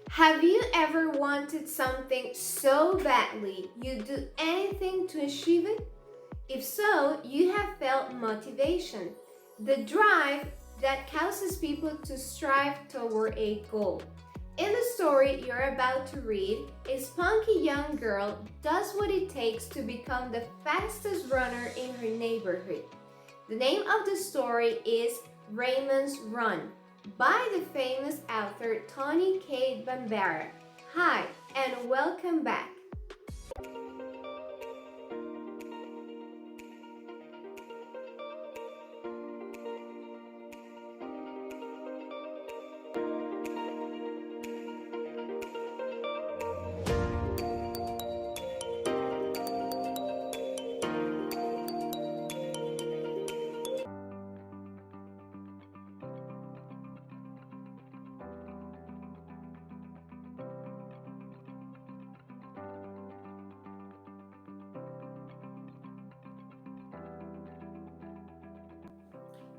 Have you ever wanted something so badly you'd do anything to achieve it? If so, you have felt motivation, the drive that causes people to strive toward a goal. In the story you're about to read, a spunky young girl does what it takes to become the fastest runner in her neighborhood. The name of the story is Raymond's Run by the famous author Tony K. Bambara. Hi, and welcome back.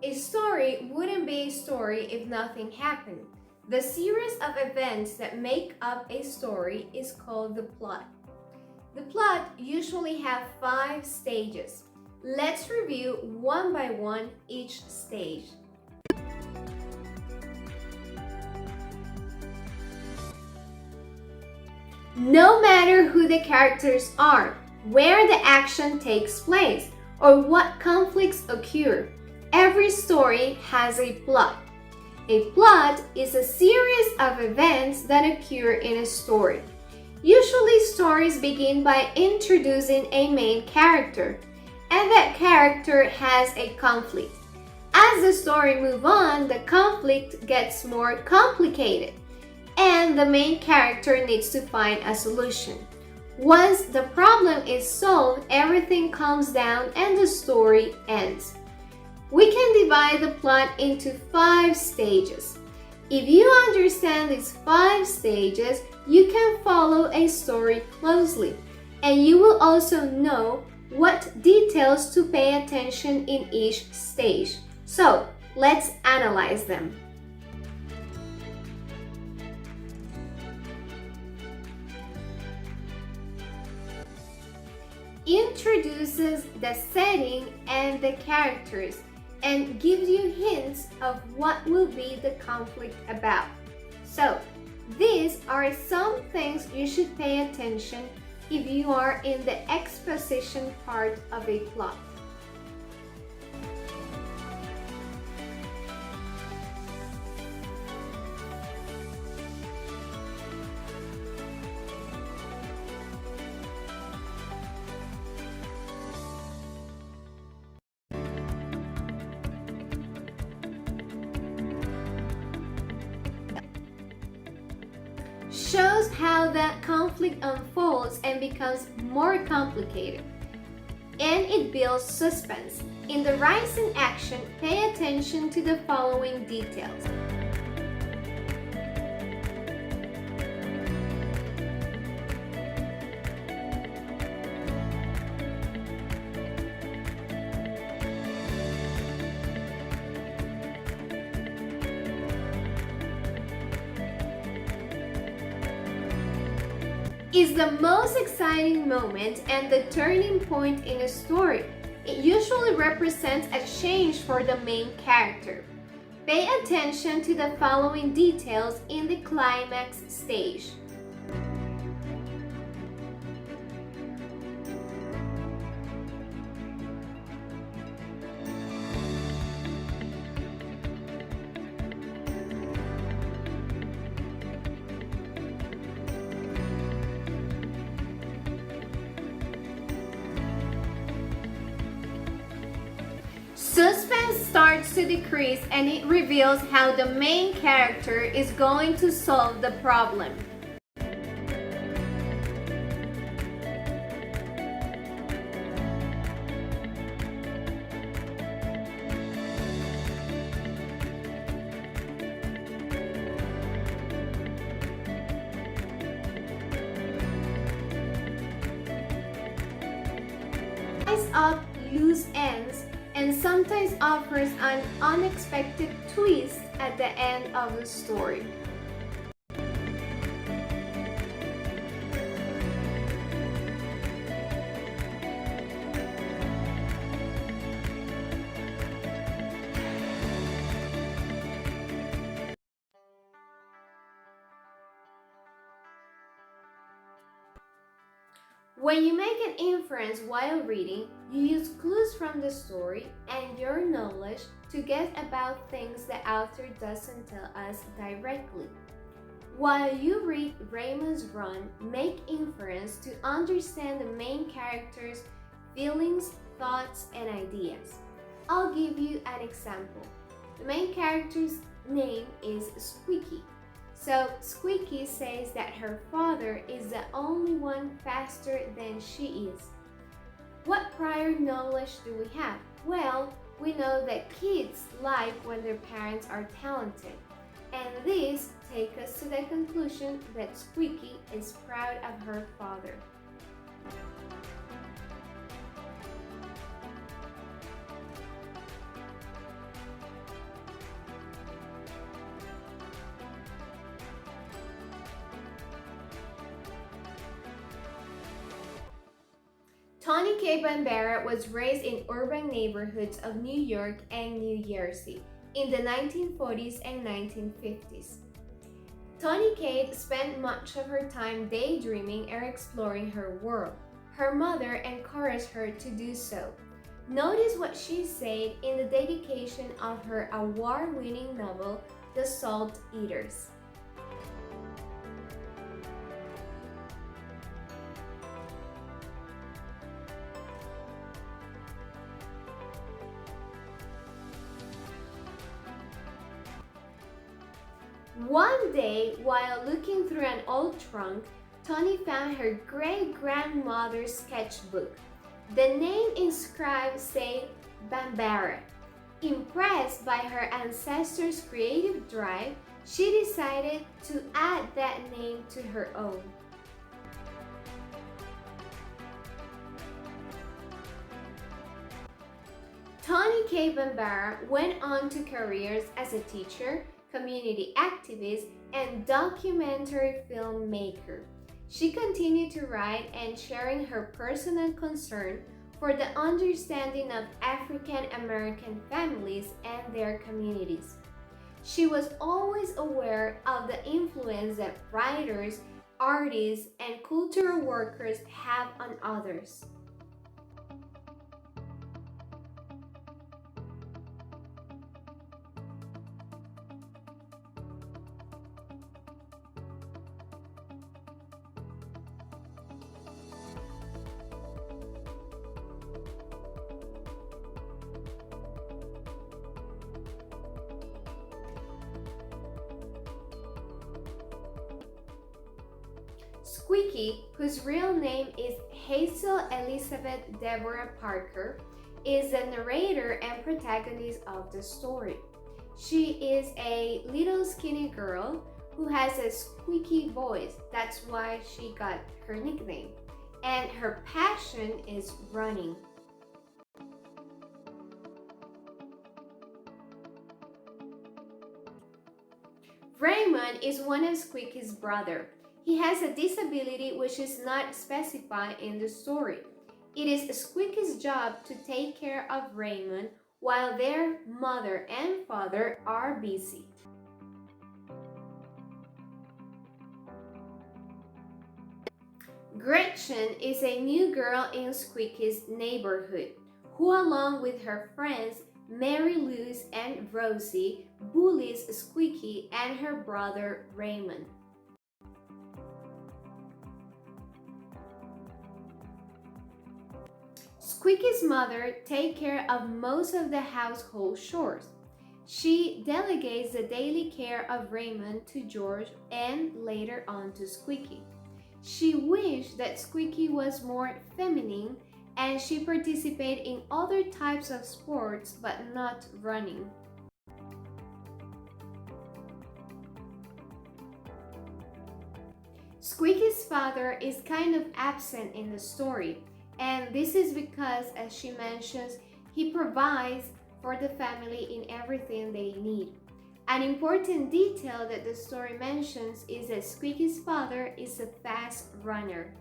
A story wouldn't be a story if nothing happened. The series of events that make up a story is called the plot. The plot usually has 5 stages. Let's review one by one each stage. No matter who the characters are, where the action takes place, or what conflicts occur, every story has a plot. A plot is a series of events that occur in a story. Usually, stories begin by introducing a main character, and that character has a conflict. As the story moves on, the conflict gets more complicated, and the main character needs to find a solution. Once the problem is solved, everything calms down and the story ends. We can divide the plot into 5 stages. If you understand these 5 stages, you can follow a story closely, and you will also know what details to pay attention in each stage. So, let's analyze them. Introduces the setting and the characters and gives you hints of what will be the conflict about. So, these are some things you should pay attention if you are in the exposition part of a plot. Shows how that conflict unfolds and becomes more complicated. And it builds suspense. In the rising action, pay attention to the following details. Is the most exciting moment and the turning point in a story. It usually represents a change for the main character. Pay attention to the following details in the climax stage. Suspense starts to decrease and it reveals how the main character is going to solve the problem. Ties up loose ends and sometimes offers an unexpected twist at the end of the story. When you make an inference while reading, you use clues from the story and your knowledge to guess about things the author doesn't tell us directly. While you read Raymond's run, make inference to understand the main character's feelings, thoughts, and ideas. I'll give you an example. The main character's name is Squeaky. So Squeaky says that her father is the only one faster than she is. What prior knowledge do we have? Well, we know that kids like when their parents are talented. And this takes us to the conclusion that Squeaky is proud of her father. Tony K. Bambara was raised in urban neighborhoods of New York and New Jersey in the 1940s and 1950s. Tony Kate spent much of her time daydreaming and exploring her world. Her mother encouraged her to do so. Notice what she said in the dedication of her award-winning novel, The Salt Eaters. One day, while looking through an old trunk, Tony found her great-grandmother's sketchbook. The name inscribed said Bambara. Impressed by her ancestors' creative drive, she decided to add that name to her own. Tony K. Bambara went on to careers as a teacher, community activist, and documentary filmmaker. She continued to write and sharing her personal concern for the understanding of African American families and their communities. She was always aware of the influence that writers, artists, and cultural workers have on others. Squeaky, whose real name is Hazel Elizabeth Deborah Parker, is the narrator and protagonist of the story. She is a little skinny girl who has a squeaky voice. That's why she got her nickname. And her passion is running. Raymond is one of Squeaky's brothers. He has a disability which is not specified in the story. It is Squeaky's job to take care of Raymond while their mother and father are busy. Gretchen is a new girl in Squeaky's neighborhood who, along with her friends Mary Louise and Rosie, bullies Squeaky and her brother Raymond. Squeaky's mother takes care of most of the household chores. She delegates the daily care of Raymond to George and later on to Squeaky. She wished that Squeaky was more feminine and she participated in other types of sports but not running. Squeaky's father is kind of absent in the story, and this is because, as she mentions, he provides for the family in everything they need. An important detail that the story mentions is that Squeaky's father is a fast runner.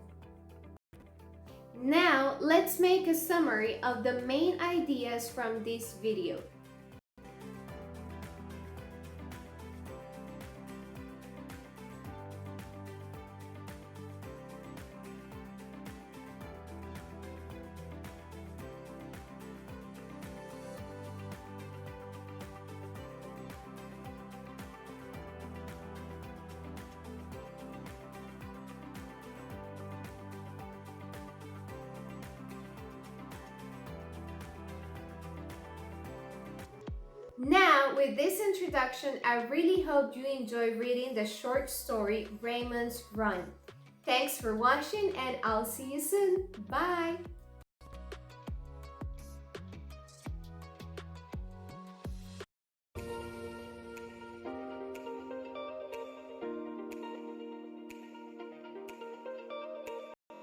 Now, let's make a summary of the main ideas from this video. with this introduction, I really hope you enjoy reading the short story Raymond's Run. Thanks for watching and I'll see you soon. Bye!